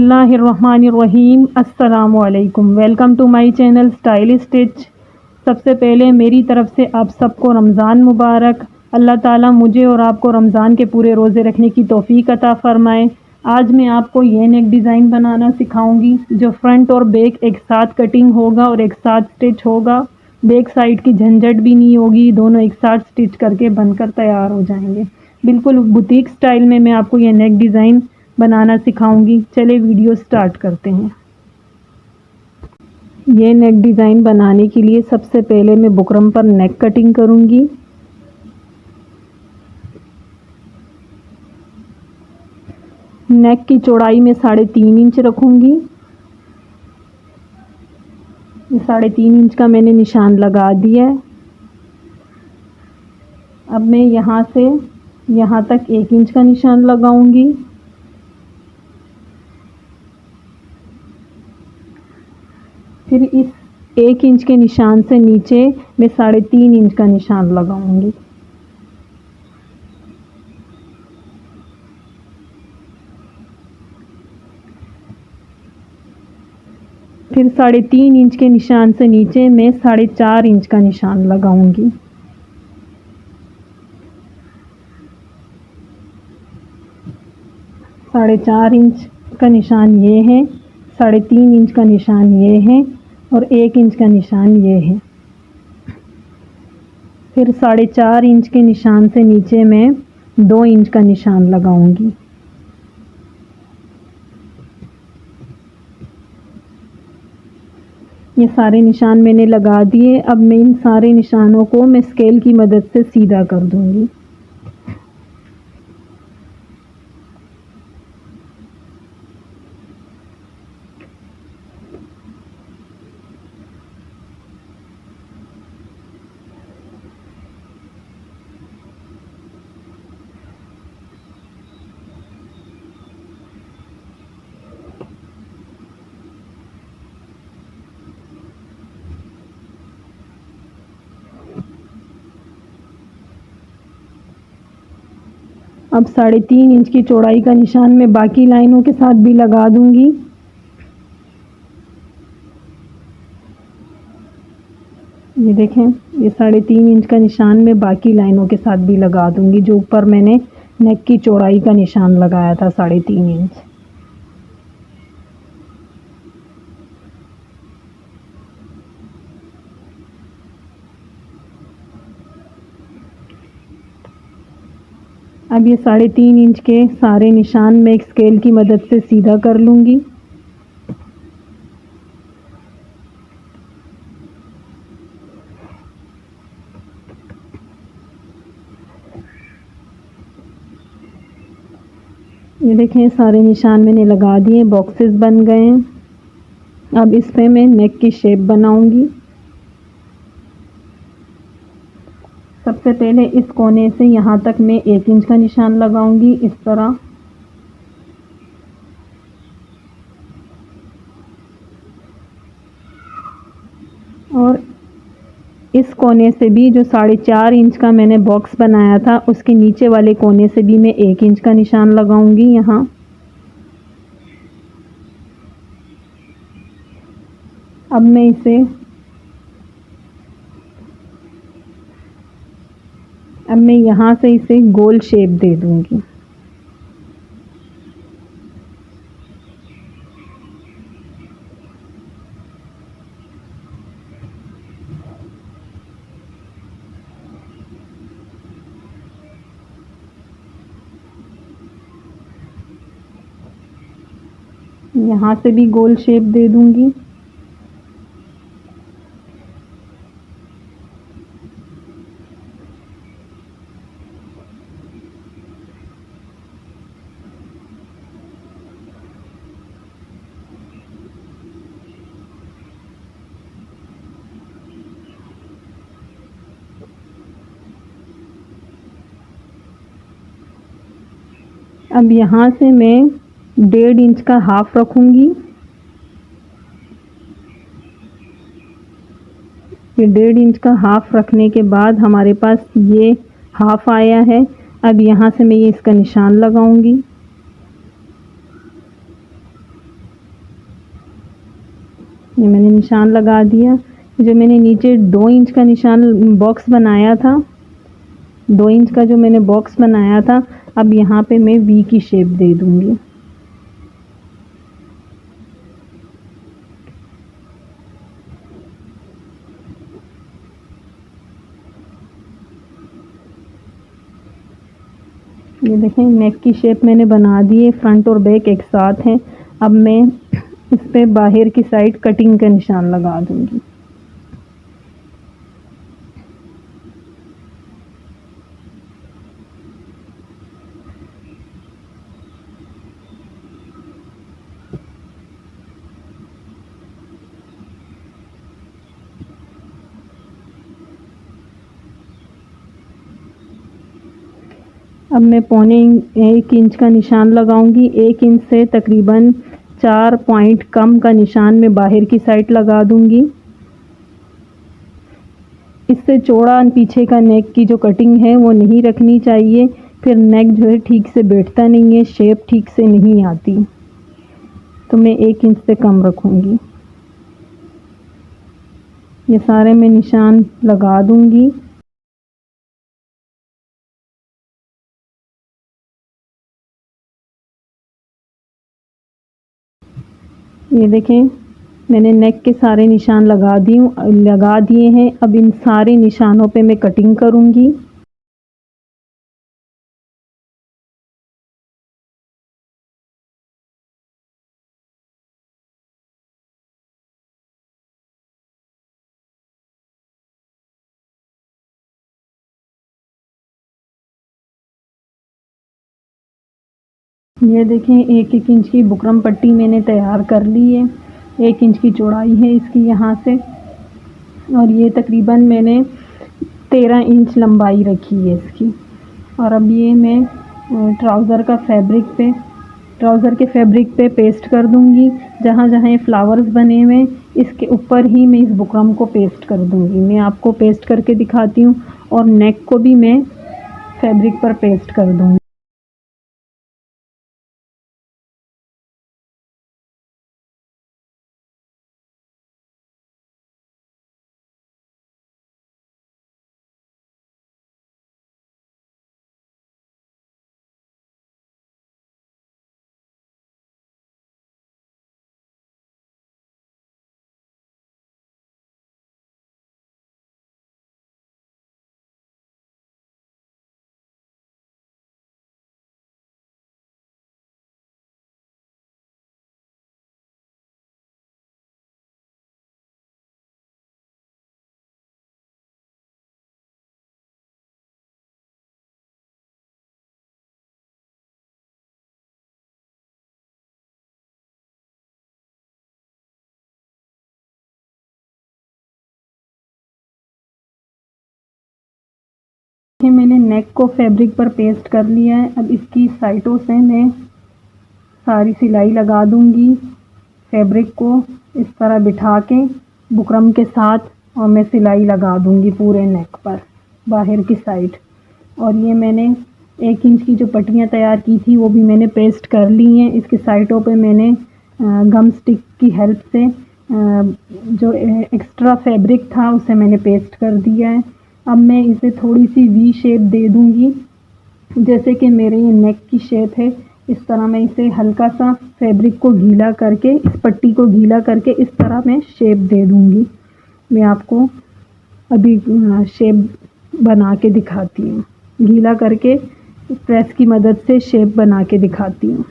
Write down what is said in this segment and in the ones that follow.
बिस्मिल्लाहिर्रहमानिर्रहीम। अस्सलामुअलैकुम। Welcome to my channel style stitch. सबसे पहले मेरी तरफ से आप सबको रमज़ान मुबारक। अल्लाह ताला मुझे और आपको रमज़ान के पूरे रोज़े रखने की तौफीक अता फ़रमाए। आज मैं आपको ये नेक डिज़ाइन बनाना सिखाऊंगी जो फ्रंट और बैक एक साथ कटिंग होगा और एक साथ स्टिच होगा। बैक साइड की झंझट भी नहीं होगी, दोनों एक साथ स्टिच करके बनकर तैयार हो जाएंगे। बिल्कुल बुटीक स्टाइल में मैं आपको ये नेक डिज़ाइन बनाना सिखाऊंगी। चले वीडियो स्टार्ट करते हैं। ये नेक डिज़ाइन बनाने के लिए सबसे पहले मैं बुकरम पर नेक कटिंग करूंगी। नेक की चौड़ाई में 3.5 इंच रखूंगी। 3.5 इंच का मैंने निशान लगा दिया है। अब मैं यहाँ से यहाँ तक 1 इंच का निशान लगाऊंगी। फिर इस 1 इंच के निशान से नीचे मैं 3.5 इंच का निशान लगाऊंगी। फिर 3.5 इंच के निशान से नीचे मैं 4.5 इंच का निशान लगाऊंगी। साढ़े 4 इंच का निशान ये है, 3.5 इंच का निशान ये है और 1 इंच का निशान ये है। फिर 4.5 इंच के निशान से नीचे मैं 2 इंच का निशान लगाऊंगी। ये सारे निशान मैंने लगा दिए। अब मैं इन सारे निशानों को मैं स्केल की मदद से सीधा कर दूंगी। अब 3.5 इंच की चौड़ाई का निशान मैं बाकी लाइनों के साथ भी लगा दूंगी। ये देखें, ये 3.5 इंच का निशान मैं बाकी लाइनों के साथ भी लगा दूंगी जो ऊपर मैंने नेक की चौड़ाई का निशान लगाया था 3.5 इंच। अब ये 3.5 इंच के सारे निशान मैं एक स्केल की मदद से सीधा कर लूँगी। ये देखें, सारे निशान मैंने लगा दिए, बॉक्सेस बन गए हैं। अब इस पे मैं नेक की शेप बनाऊंगी। सबसे पहले इस कोने से यहाँ तक मैं 1 इंच का निशान लगाऊंगी इस तरह। और इस कोने से भी जो 4.5 इंच का मैंने बॉक्स बनाया था उसके नीचे वाले कोने से भी मैं 1 इंच का निशान लगाऊंगी यहाँ। अब मैं यहाँ से इसे गोल शेप दे दूंगी। यहाँ से भी गोल शेप दे दूंगी। अब यहाँ से मैं 1.5 इंच का हाफ रखूँगी। ये 1.5 इंच का हाफ रखने के बाद हमारे पास ये हाफ आया है। अब यहाँ से मैं ये इसका निशान लगाऊंगी। ये मैंने निशान लगा दिया। जो मैंने नीचे 2 इंच का निशान बॉक्स बनाया था, 2 इंच का जो मैंने बॉक्स बनाया था, अब यहाँ पे मैं वी की शेप दे दूँगी। ये देखें नेक की शेप मैंने बना दी है, फ्रंट और बैक एक साथ हैं। अब मैं इस पे बाहर की साइड कटिंग का निशान लगा दूँगी। अब मैं 1.25 इंच का निशान लगाऊंगी। 1 इंच से तकरीबन 4 पॉइंट कम का निशान मैं बाहर की साइड लगा दूंगी। इससे चौड़ा पीछे का नेक की जो कटिंग है वो नहीं रखनी चाहिए, फिर नेक जो है ठीक से बैठता नहीं है, शेप ठीक से नहीं आती। तो मैं 1 इंच से कम रखूंगी। ये सारे मैं निशान लगा दूंगी। ये देखें मैंने नेक के सारे निशान लगा दिए हैं। अब इन सारे निशानों पे मैं कटिंग करूंगी। ये देखें 1-1 इंच की बुकरम पट्टी मैंने तैयार कर ली है। 1 इंच की चौड़ाई है इसकी यहाँ से, और ये तकरीबन मैंने 13 इंच लंबाई रखी है इसकी। और अब ये मैं ट्राउज़र के फैब्रिक पे पेस्ट कर दूँगी। जहाँ जहाँ ये फ्लावर्स बने हुए इसके ऊपर ही मैं इस बुकरम को पेस्ट कर दूँगी। मैं आपको पेस्ट करके दिखाती हूँ, और नेक को भी मैं फैब्रिक पर पेस्ट कर दूँगी। मैंने नेक को फैब्रिक पर पेस्ट कर लिया है। अब इसकी साइडों से मैं सारी सिलाई लगा दूंगी। फैब्रिक को इस तरह बिठा के बुकरम के साथ, और मैं सिलाई लगा दूंगी पूरे नेक पर बाहर की साइड। और ये मैंने 1 इंच की जो पट्टियाँ तैयार की थी वो भी मैंने पेस्ट कर ली हैं। इसके साइडों पे मैंने गम स्टिक की हेल्प से जो एक्स्ट्रा फैब्रिक था उसे मैंने पेस्ट कर दिया है। अब मैं इसे थोड़ी सी वी शेप दे दूंगी, जैसे कि मेरे ये नेक की शेप है। इस तरह मैं इसे हल्का सा फैब्रिक को गीला करके, इस पट्टी को गीला करके इस तरह मैं शेप दे दूंगी। मैं आपको अभी शेप बना के दिखाती हूँ। गीला करके प्रेस की मदद से शेप बना के दिखाती हूँ।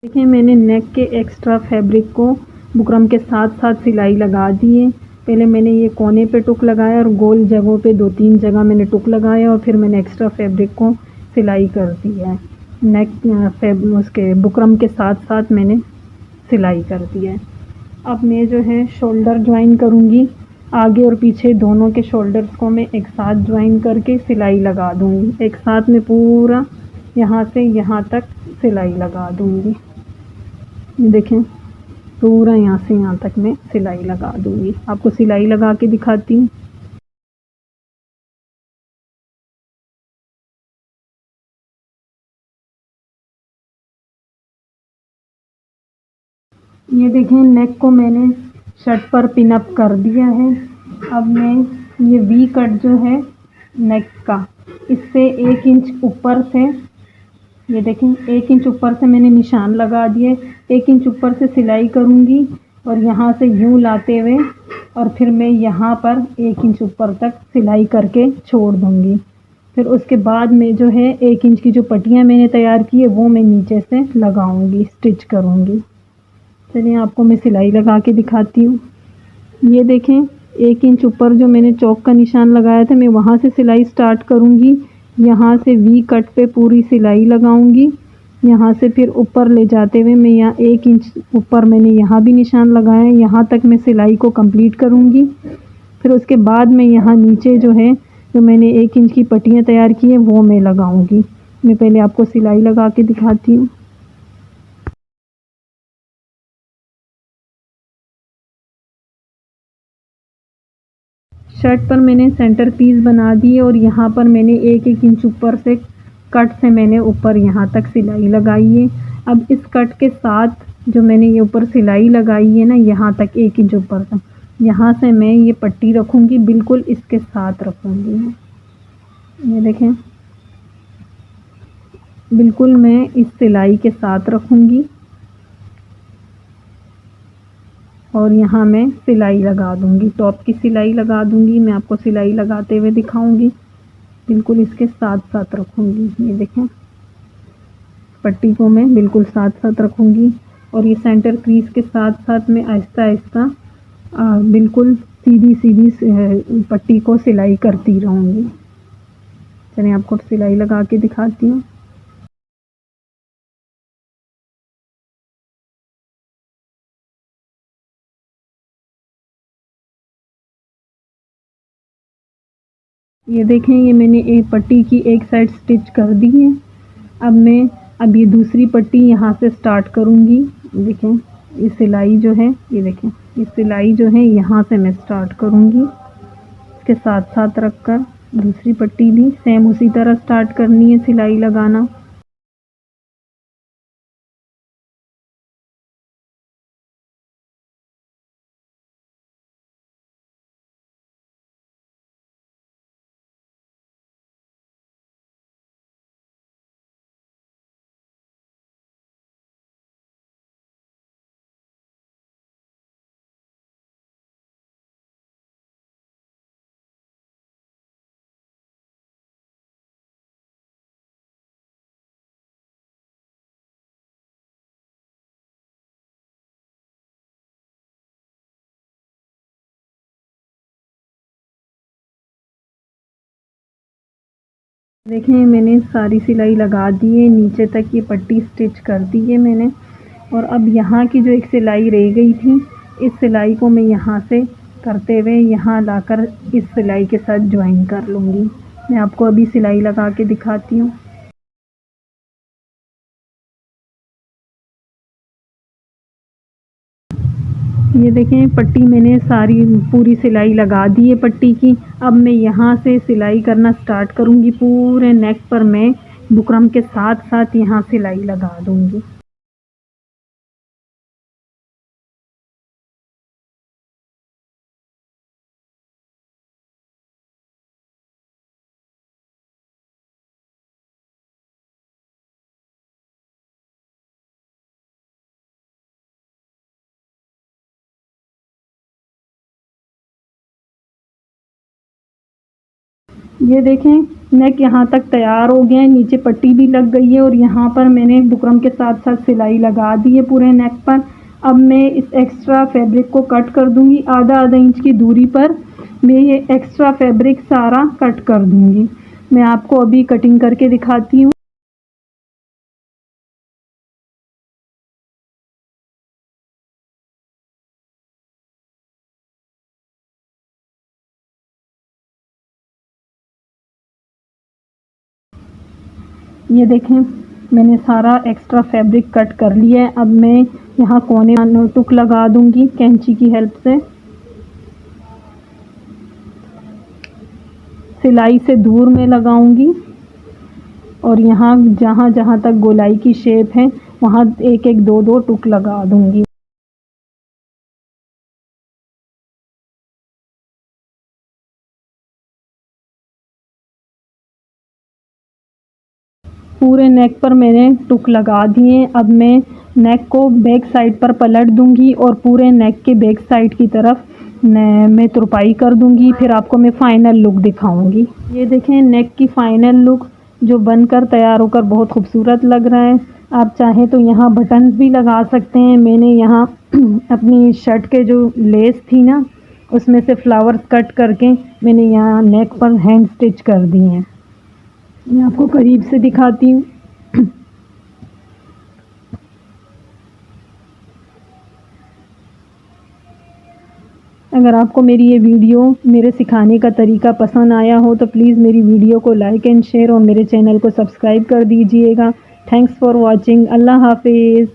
देखिए मैंने नेक के एक्स्ट्रा फैब्रिक को बुकरम के साथ साथ सिलाई लगा दी है। पहले मैंने ये कोने पे टुक लगाया और गोल जगहों पे 2-3 जगह मैंने टुक लगाया, और फिर मैंने एक्स्ट्रा फैब्रिक को सिलाई कर दिया है। नेक उसके बुकरम के साथ साथ मैंने सिलाई कर दिया है। अब मैं जो है शोल्डर ज्वाइन करूँगी, आगे और पीछे दोनों के शोल्डर्स को मैं एक साथ ज्वाइन करके सिलाई लगा दूँगी। एक साथ में पूरा यहाँ से यहाँ तक सिलाई लगा दूँगी। देखें, पूरा यहाँ से यहाँ तक मैं सिलाई लगा दूँगी। आपको सिलाई लगा के दिखाती हूँ। ये देखें, नेक को मैंने शर्ट पर पिन अप कर दिया है। अब मैं ये वी कट जो है नेक का, इससे 1 इंच ऊपर से, ये देखें 1 इंच ऊपर से मैंने निशान लगा दिए। 1 इंच ऊपर से सिलाई करूँगी और यहाँ से यूँ लाते हुए और फिर मैं यहाँ पर 1 इंच ऊपर तक सिलाई करके छोड़ दूँगी। फिर उसके बाद में जो है 1 इंच की जो पट्टियाँ मैंने तैयार की है वो मैं नीचे से लगाऊँगी, स्टिच करूँगी। चलिए आपको मैं सिलाई लगा के दिखाती हूँ। ये देखें, 1 इंच ऊपर जो मैंने चौक का निशान लगाया था, मैं वहाँ से सिलाई स्टार्ट करूँगी। यहाँ से वी कट पे पूरी सिलाई लगाऊँगी। यहाँ से फिर ऊपर ले जाते हुए मैं यहाँ 1 इंच ऊपर मैंने यहाँ भी निशान लगाया है, यहाँ तक मैं सिलाई को कंप्लीट करूँगी। फिर उसके बाद मैं यहाँ नीचे जो है, जो मैंने 1 इंच की पट्टियाँ तैयार की है वो मैं लगाऊँगी। मैं पहले आपको सिलाई लगा के दिखाती हूँ। शर्ट पर मैंने सेंटर पीस बना दी है और यहाँ पर मैंने 1-1 इंच ऊपर से कट से मैंने ऊपर यहाँ तक सिलाई लगाई है। अब इस कट के साथ जो मैंने ये ऊपर सिलाई लगाई है ना, यहाँ तक 1 इंच ऊपर तक, यहाँ से मैं ये पट्टी रखूँगी, बिल्कुल इसके साथ रखूँगी। ये देखें, बिल्कुल मैं इस सिलाई के साथ रखूँगी और यहाँ मैं सिलाई लगा दूँगी, टॉप की सिलाई लगा दूँगी। मैं आपको सिलाई लगाते हुए दिखाऊँगी। बिल्कुल इसके साथ साथ रखूँगी। ये देखें, पट्टी को मैं बिल्कुल साथ साथ रखूँगी और ये सेंटर क्रीज के साथ साथ मैं आहिस्ता आहिस्ता बिल्कुल सीधी सीधी पट्टी को सिलाई करती रहूँगी। चलिए आपको सिलाई लगा के दिखाती हूँ। ये देखें, ये मैंने एक पट्टी की एक साइड स्टिच कर दी है। अब ये दूसरी पट्टी यहाँ से स्टार्ट करूँगी। देखें, ये सिलाई जो है, ये देखें, ये सिलाई जो है यहाँ से मैं स्टार्ट करूँगी। इसके साथ साथ रखकर दूसरी पट्टी भी सेम उसी तरह स्टार्ट करनी है सिलाई लगाना। देखें, मैंने सारी सिलाई लगा दी है, नीचे तक ये पट्टी स्टिच कर दी है मैंने। और अब यहाँ की जो एक सिलाई रह गई थी, इस सिलाई को मैं यहाँ से करते हुए यहाँ लाकर इस सिलाई के साथ ज्वाइन कर लूँगी। मैं आपको अभी सिलाई लगा के दिखाती हूँ। ये देखें, पट्टी मैंने सारी पूरी सिलाई लगा दी है पट्टी की। अब मैं यहाँ से सिलाई करना स्टार्ट करूँगी। पूरे नेक पर मैं बुकरम के साथ साथ यहाँ सिलाई लगा दूँगी। ये देखें, नेक यहाँ तक तैयार हो गया है, नीचे पट्टी भी लग गई है और यहाँ पर मैंने बुकरम के साथ साथ सिलाई लगा दी है पूरे नेक पर। अब मैं इस एक्स्ट्रा फैब्रिक को कट कर दूँगी। आधा इंच की दूरी पर मैं ये एक्स्ट्रा फैब्रिक सारा कट कर दूँगी। मैं आपको अभी कटिंग करके दिखाती हूँ। ये देखें मैंने सारा एक्स्ट्रा फैब्रिक कट कर लिया है। अब मैं यहाँ कोने टुक लगा दूंगी कैंची की हेल्प से। सिलाई से दूर में लगाऊंगी और यहाँ जहाँ जहाँ तक गोलाई की शेप है वहाँ एक एक दो दो टुक लगा दूंगी। पूरे नेक पर मैंने टुक लगा दिए। अब मैं नेक को बैक साइड पर पलट दूंगी और पूरे नेक के बैक साइड की तरफ मैं तुरपाई कर दूंगी। फिर आपको मैं फ़ाइनल लुक दिखाऊंगी। ये देखें नेक की फ़ाइनल लुक जो बनकर तैयार होकर बहुत खूबसूरत लग रहा है। आप चाहें तो यहाँ बटन्स भी लगा सकते हैं। मैंने यहाँ अपनी शर्ट के जो लेस थी ना उसमें से फ्लावर्स कट करके मैंने यहाँ नेक पर हैंड स्टिच कर दिए हैं। मैं आपको करीब से दिखाती हूँ। अगर आपको मेरी ये वीडियो मेरे सिखाने का तरीका पसंद आया हो तो प्लीज़ मेरी वीडियो को लाइक एंड शेयर और मेरे चैनल को सब्सक्राइब कर दीजिएगा। Thanks for watching. अल्लाह हाफिज़।